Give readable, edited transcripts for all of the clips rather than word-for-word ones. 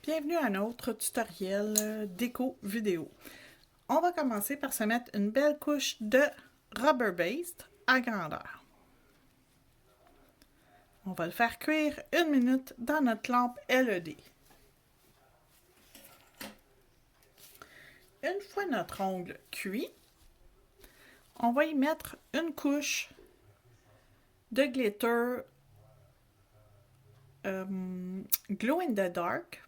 Bienvenue à un autre tutoriel déco vidéo. On va commencer par se mettre une belle couche de Rubber Based à grandeur. On va le faire cuire 1 minute dans notre lampe LED. Une fois notre ongle cuit, on va y mettre une couche de glitter Glow in the Dark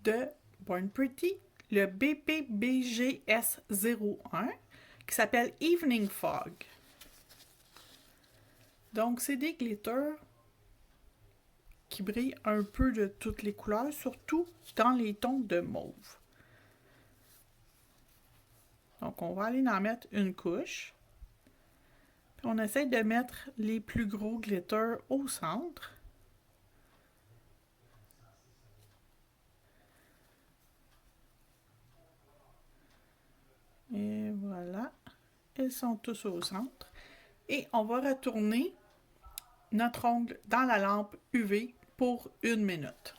de Born Pretty, le BPBGS01 qui s'appelle Evening Fog. Donc, c'est des glitters qui brillent un peu de toutes les couleurs, surtout dans les tons de mauve. Donc, on va aller en mettre une couche. Puis on essaie de mettre les plus gros glitters au centre. Et voilà, ils sont tous au centre. Et on va retourner notre ongle dans la lampe UV pour 1 minute.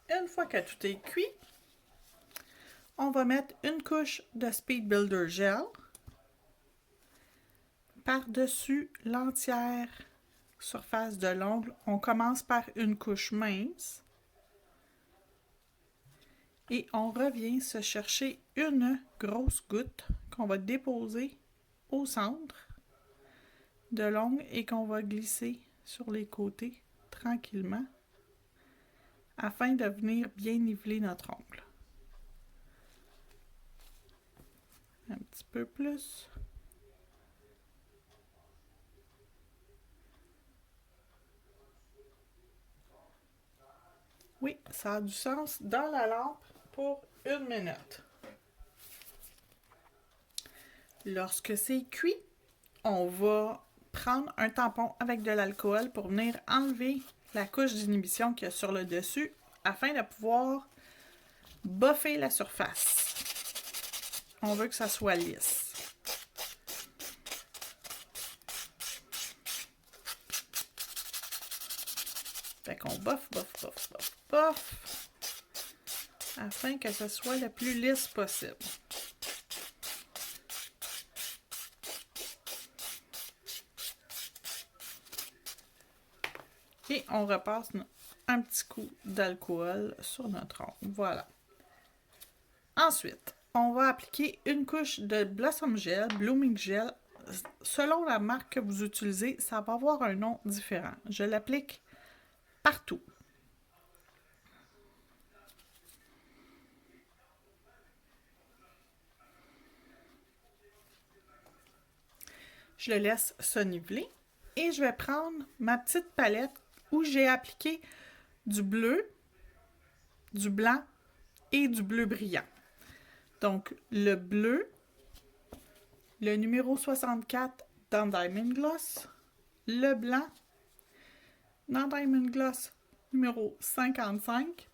Une fois que tout est cuit, on va mettre une couche de Speed Builder Gel par-dessus l'entière surface de l'ongle. On commence par une couche mince et on revient se chercher une grosse goutte qu'on va déposer au centre de l'ongle et qu'on va glisser sur les côtés tranquillement afin de venir bien niveler notre ongle. Un petit peu plus. Oui, ça a du sens dans la lampe pour 1 minute. Lorsque c'est cuit, on va prendre un tampon avec de l'alcool pour venir enlever la couche d'inhibition qu'il y a sur le dessus afin de pouvoir boffer la surface. On veut que ça soit lisse. Fait qu'on boffe afin que ce soit le plus lisse possible. Et on repasse un petit coup d'alcool sur notre ongle. Voilà. Ensuite, on va appliquer une couche de Blossom Gel, Blooming Gel. Selon la marque que vous utilisez, ça va avoir un nom différent. Je l'applique partout. Je le laisse se niveler et je vais prendre ma petite palette où j'ai appliqué du bleu, du blanc et du bleu brillant. Donc, le bleu, le numéro 64 dans Diamond Gloss, le blanc dans Diamond Gloss numéro 55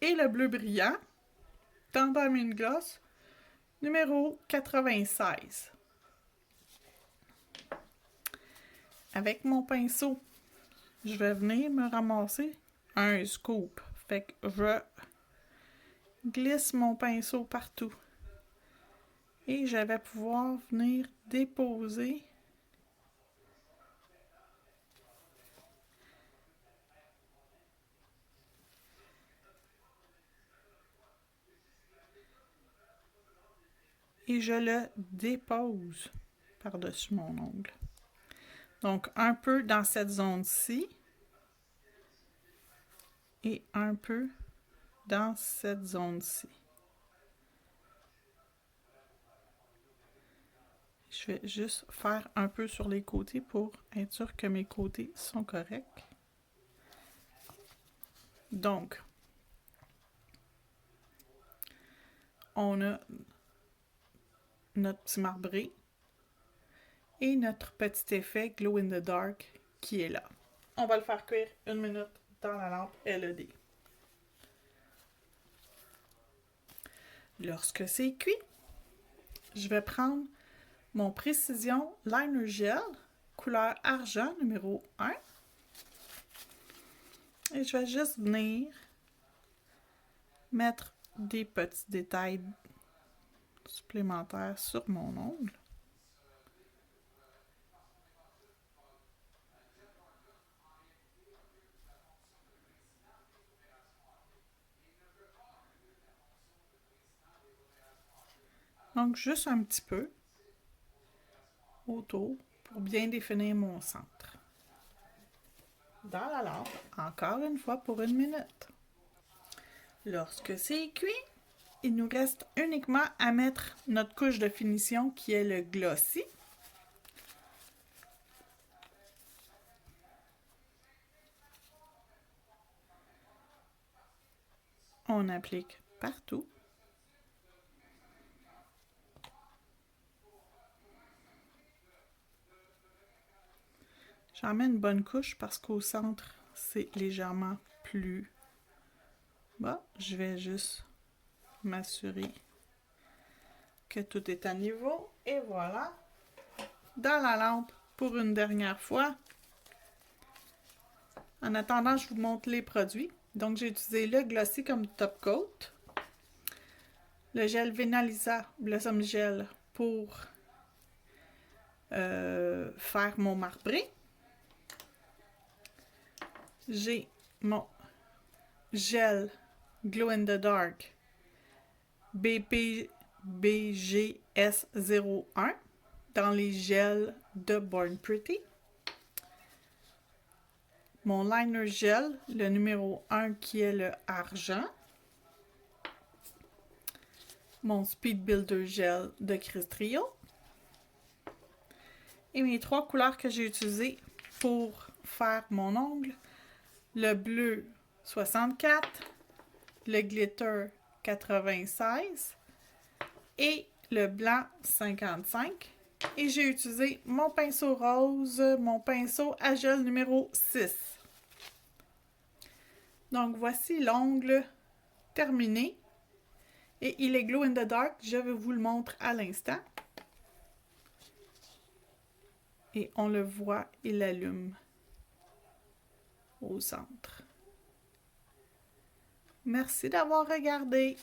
et le bleu brillant dans Diamond Gloss numéro 96. Avec mon pinceau, je vais venir me ramasser un scoop. Fait que je glisse mon pinceau partout. Et je vais pouvoir venir déposer et je le dépose par-dessus mon ongle. Donc, un peu dans cette zone-ci et un peu dans cette zone-ci. Je vais juste faire un peu sur les côtés pour être sûr que mes côtés sont corrects. Donc, on a notre petit marbré et notre petit effet Glow in the Dark qui est là. On va le faire cuire 1 minute dans la lampe LED. Lorsque c'est cuit, je vais prendre mon Precision Liner Gel, couleur argent numéro 1. Et je vais juste venir mettre des petits détails supplémentaires sur mon ongle. Donc, juste un petit peu autour pour bien définir mon centre. Dans la lampe, encore une fois pour 1 minute. Lorsque c'est cuit, il nous reste uniquement à mettre notre couche de finition qui est le glossy. On applique partout. J'en mets une bonne couche parce qu'au centre, c'est légèrement plus bas. Je vais juste m'assurer que tout est à niveau. Et voilà. Dans la lampe pour une dernière fois. En attendant, je vous montre les produits. Donc, j'ai utilisé le Glossy comme top coat. Le gel Venalisa Blossom Gel pour faire mon marbré. J'ai mon gel Glow in the Dark BPBGS01 dans les gels de Born Pretty. Mon liner gel, le numéro 1 qui est le argent. Mon Speed Builder gel de Chris Trio. Et mes 3 couleurs que j'ai utilisées pour faire mon ongle. Le bleu 64, le glitter 96 et le blanc 55. Et j'ai utilisé mon pinceau rose, mon pinceau à gel numéro 6. Donc voici l'ongle terminé. Et il est glow in the dark, je vais vous le montrer à l'instant. Et on le voit, il allume au centre. Merci d'avoir regardé.